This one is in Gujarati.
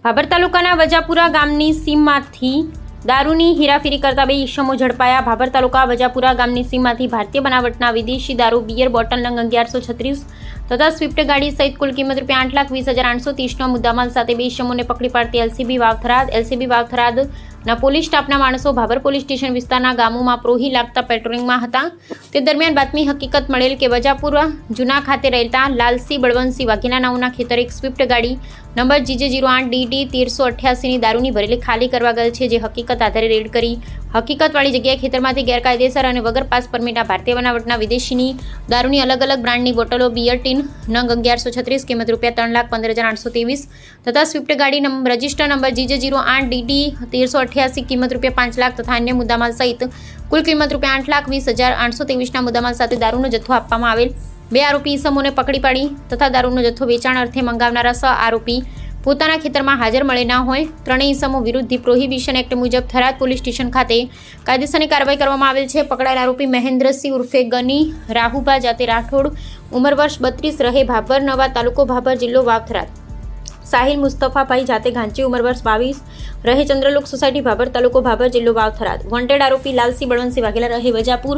ભાભર તાલુકાના વજાપુરા ગામની સીમમાંથી દારૂની હેરાફેરી કરતા બે ઈસમો ઝડપાયા। ભાભર તાલુકા વજાપુરા ગામની સીમમાંથી ભારતીય બનાવટના વિદેશી દારૂ બિયર બોટલ નંગ 1136 તથા સ્વિફ્ટ ગાડી સહિત કુલ કિંમત ₹8,20,830નો મુદ્દામાલ સાથે બે ઈસમોને પકડી પાડતી એલસીબી વાવથરાદના પોલીસ સ્ટાફના માણસો ભાભર પોલીસ સ્ટેશન વિસ્તારના ગામોમાં પ્રોહી લાગતા પેટ્રોલિંગમાં હતા। તે દરમિયાન બાતમી હકીકત મળેલ કે વજાપુરા જૂના ખાતે રહેતા લાલસિંહ બળવંતસિંહ વાઘેલા નાઓના ખેતર એક સ્વિફ્ટ ગાડી નંબર GJ08DD 1388ની દારૂની ભરેલી ખાલી કરવા ગયેલ છે, જે હકીકત આધારે રેડ કરી હકીકતવાળી જગ્યાએ ખેતરમાંથી ગેરકાયદેસર અને વગર પાસ પરમિટના ભારતીય બનાવટના વિદેશીની દારૂની અલગ અલગ બ્રાન્ડની બોટલો બિયર ટીન નંગ 1136 કિંમત ₹3,15,823 તથા સ્વિફ્ટ ગાડી રજિસ્ટર નંબર GJ08DD 1388 કિંમત ₹5 લાખ તથા અન્ય મુદ્દામાલ સહિત કુલ કિંમત ₹8,20,823ના મુદ્દામાલ સાથે દારૂનો જથ્થો આપવામાં આવેલ। બે આરોપી ઈસમોને પકડી પાડી તથા દારૂનો જથ્થો વેચાણ અર્થે મંગાવનારા સહ આરોપી પોતાના ખેતરમાં હાજર મળે ન હોય ત્રણેય ઈસમો વિરુદ્ધ પ્રોહિબિશન એક્ટ મુજબ થરાદ પોલીસ સ્ટેશન ખાતે કાયદેસરની કાર્યવાહી કરવામાં આવેલ છે। પકડાયેલ આરોપી મહેન્દ્રસિંહ ઉર્ફે ગની રાહુબા જાતે રાઠોડ, ઉંમર વર્ષ 32, રહે ભાભર નવા, તાલુકો ભાભર, જિલ્લો વાવથરાદ। સાહિલ મુસ્તફાભાઈ જાતે ઘાંચી, ઉંમર વર્ષ 22, રહે ચંદ્રલોક સોસાયટી ભાભર, તાલુકો ભાભર, જિલ્લો વાવથરાદ। વોન્ટેડ આરોપી લાલસિંહ બળવંતસિંહ વાઘેલા, રહે વજાપુર,